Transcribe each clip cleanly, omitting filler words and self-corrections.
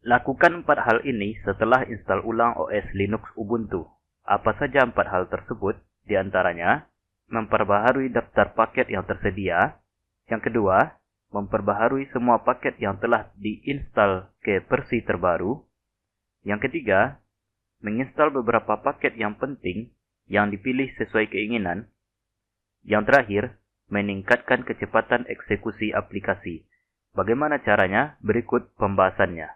Lakukan 4 hal ini setelah install ulang OS Linux Ubuntu. Apa saja 4 hal tersebut? Di antaranya, memperbaharui daftar paket yang tersedia. Yang kedua, memperbaharui semua paket yang telah diinstal ke versi terbaru. Yang ketiga, menginstal beberapa paket yang penting yang dipilih sesuai keinginan. Yang terakhir, meningkatkan kecepatan eksekusi aplikasi. Bagaimana caranya? Berikut pembahasannya.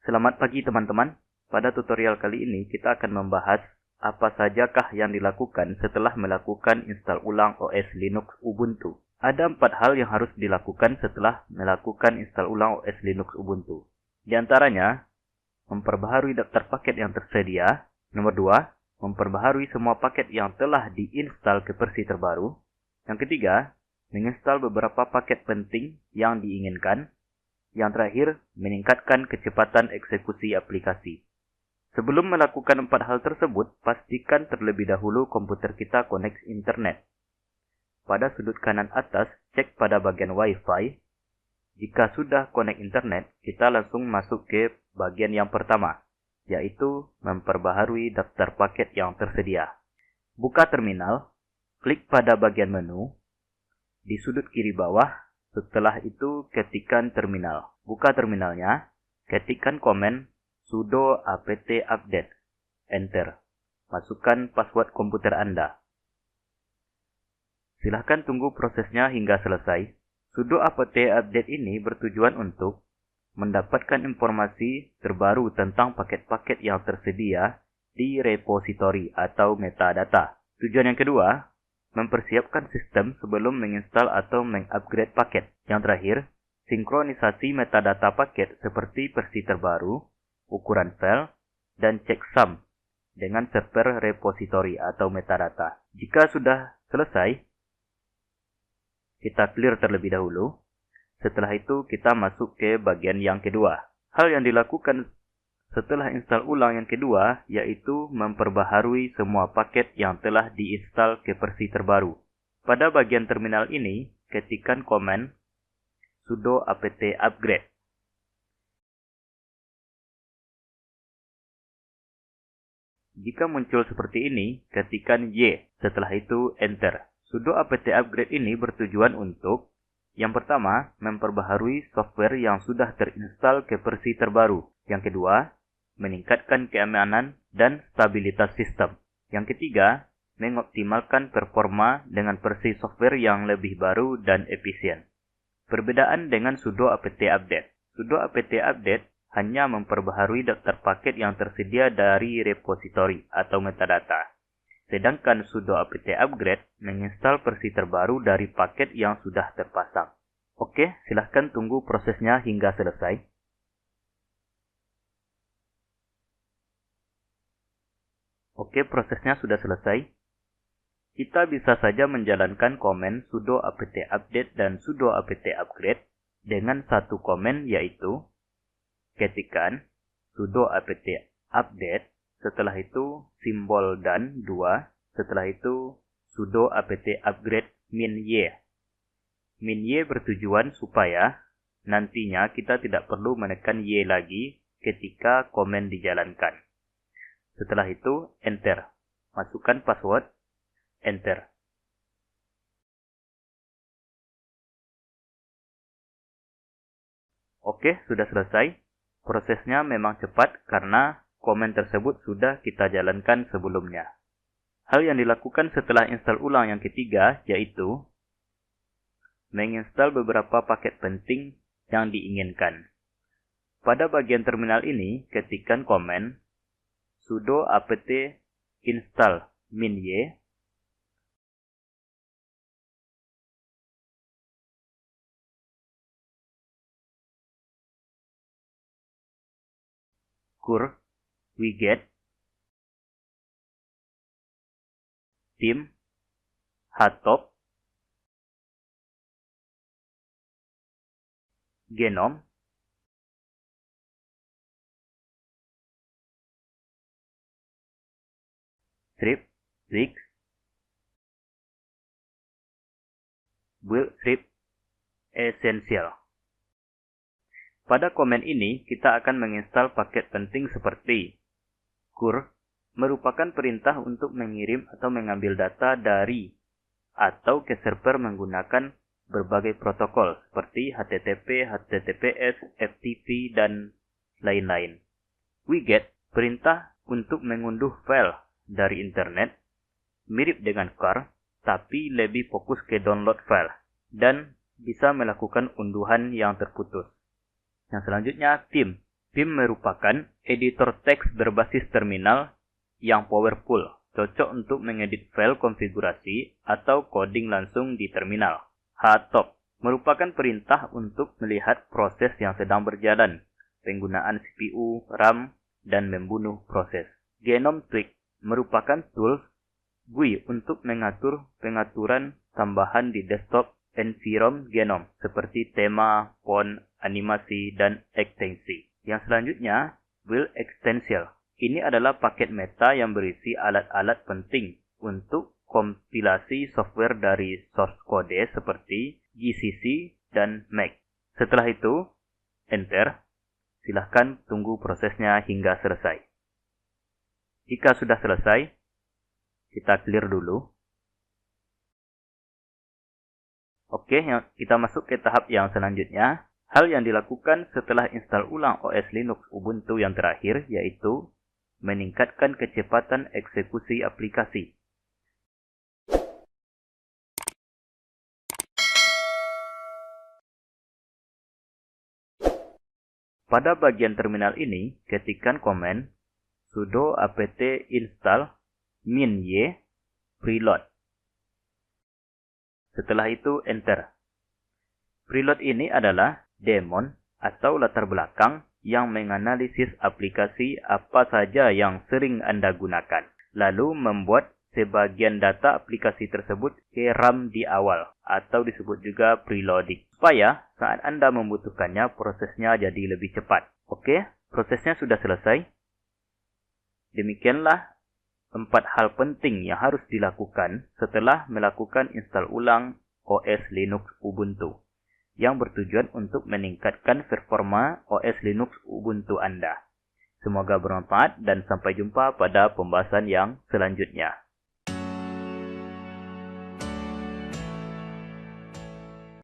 Selamat pagi teman-teman. Pada tutorial kali ini kita akan membahas apa sajakah yang dilakukan setelah melakukan install ulang OS Linux Ubuntu. Ada 4 hal yang harus dilakukan setelah melakukan install ulang OS Linux Ubuntu. Di antaranya, memperbaharui daftar paket yang tersedia. Nomor 2, memperbaharui semua paket yang telah diinstal ke versi terbaru. Yang ketiga, menginstal beberapa paket penting yang diinginkan. Yang terakhir, meningkatkan kecepatan eksekusi aplikasi. Sebelum melakukan 4 hal tersebut, pastikan terlebih dahulu komputer kita koneksi internet. Pada sudut kanan atas, cek pada bagian Wi-Fi. Jika sudah konek internet, kita langsung masuk ke bagian yang pertama, yaitu memperbaharui daftar paket yang tersedia. Buka terminal, klik pada bagian menu, di sudut kiri bawah. Setelah itu, ketikkan terminal. Buka terminalnya, ketikkan komen sudo apt update. Enter. Masukkan password komputer Anda. Silahkan tunggu prosesnya hingga selesai. Sudo apt update ini bertujuan untuk mendapatkan informasi terbaru tentang paket-paket yang tersedia di repositori atau metadata. Tujuan yang kedua, mempersiapkan sistem sebelum menginstal atau mengupgrade paket. Yang terakhir, sinkronisasi metadata paket seperti versi terbaru, ukuran file, dan checksum dengan server repositori atau metadata. Jika sudah selesai, kita clear terlebih dahulu. Setelah itu, kita masuk ke bagian yang kedua. Hal yang dilakukan setelah install ulang yang kedua, yaitu memperbaharui semua paket yang telah diinstal ke versi terbaru. Pada bagian terminal ini, ketikkan komen sudo apt upgrade. Jika muncul seperti ini, ketikkan Y. Setelah itu, enter. Sudo apt upgrade ini bertujuan untuk yang pertama, memperbaharui software yang sudah terinstall ke versi terbaru. Yang kedua, meningkatkan keamanan dan stabilitas sistem. Yang ketiga, mengoptimalkan performa dengan versi software yang lebih baru dan efisien. Perbedaan dengan sudo apt update. Sudo apt update hanya memperbaharui daftar paket yang tersedia dari repositori atau metadata. Sedangkan sudo apt upgrade menginstal versi terbaru dari paket yang sudah terpasang. Oke, silahkan tunggu prosesnya hingga selesai. Oke, prosesnya sudah selesai. Kita bisa saja menjalankan komen sudo apt update dan sudo apt upgrade dengan satu komen, yaitu ketikkan sudo apt update, setelah itu simbol dan 2, setelah itu sudo apt upgrade -y. -y bertujuan supaya nantinya kita tidak perlu menekan y lagi ketika komen dijalankan. Setelah itu, enter. Masukkan password, enter. Oke, sudah selesai. Prosesnya memang cepat karena komen tersebut sudah kita jalankan sebelumnya. Hal yang dilakukan setelah install ulang yang ketiga, yaitu menginstal beberapa paket penting yang diinginkan. Pada bagian terminal ini, ketikkan komen sudo apt install -y. Kur, widget, theme, hardtop, genome, strip, build strip, Essential. Pada komen ini, kita akan menginstal paket penting seperti curl, merupakan perintah untuk mengirim atau mengambil data dari atau ke server menggunakan berbagai protokol seperti HTTP, HTTPS, FTP, dan lain-lain. Widget, perintah untuk mengunduh file dari internet, mirip dengan car, tapi lebih fokus ke download file, dan bisa melakukan unduhan yang terputus. Yang selanjutnya, theme. Theme merupakan editor teks berbasis terminal yang powerful, cocok untuk mengedit file konfigurasi atau coding langsung di terminal. Htop merupakan perintah untuk melihat proses yang sedang berjalan, penggunaan CPU, RAM, dan membunuh proses. Genome tweak merupakan tools GUI untuk mengatur pengaturan tambahan di desktop environment genome seperti tema, font, animasi, dan ekstensi. Yang selanjutnya, Build Extension. Ini adalah paket meta yang berisi alat-alat penting untuk kompilasi software dari source code seperti GCC dan Mac. Setelah itu, enter. Silahkan tunggu prosesnya hingga selesai. Jika sudah selesai, kita clear dulu. Oke, kita masuk ke tahap yang selanjutnya. Hal yang dilakukan setelah install ulang OS Linux Ubuntu yang terakhir yaitu meningkatkan kecepatan eksekusi aplikasi. Pada bagian terminal ini, ketikkan komen sudo apt install -y preload. Setelah itu, enter. Preload ini adalah daemon atau latar belakang yang menganalisis aplikasi apa saja yang sering Anda gunakan, lalu membuat sebagian data aplikasi tersebut ke RAM di awal, atau disebut juga preloading, supaya saat Anda membutuhkannya, prosesnya jadi lebih cepat. Oke, prosesnya sudah selesai. Demikianlah 4 hal penting yang harus dilakukan setelah melakukan install ulang OS Linux Ubuntu, yang bertujuan untuk meningkatkan performa OS Linux Ubuntu Anda. Semoga bermanfaat dan sampai jumpa pada pembahasan yang selanjutnya.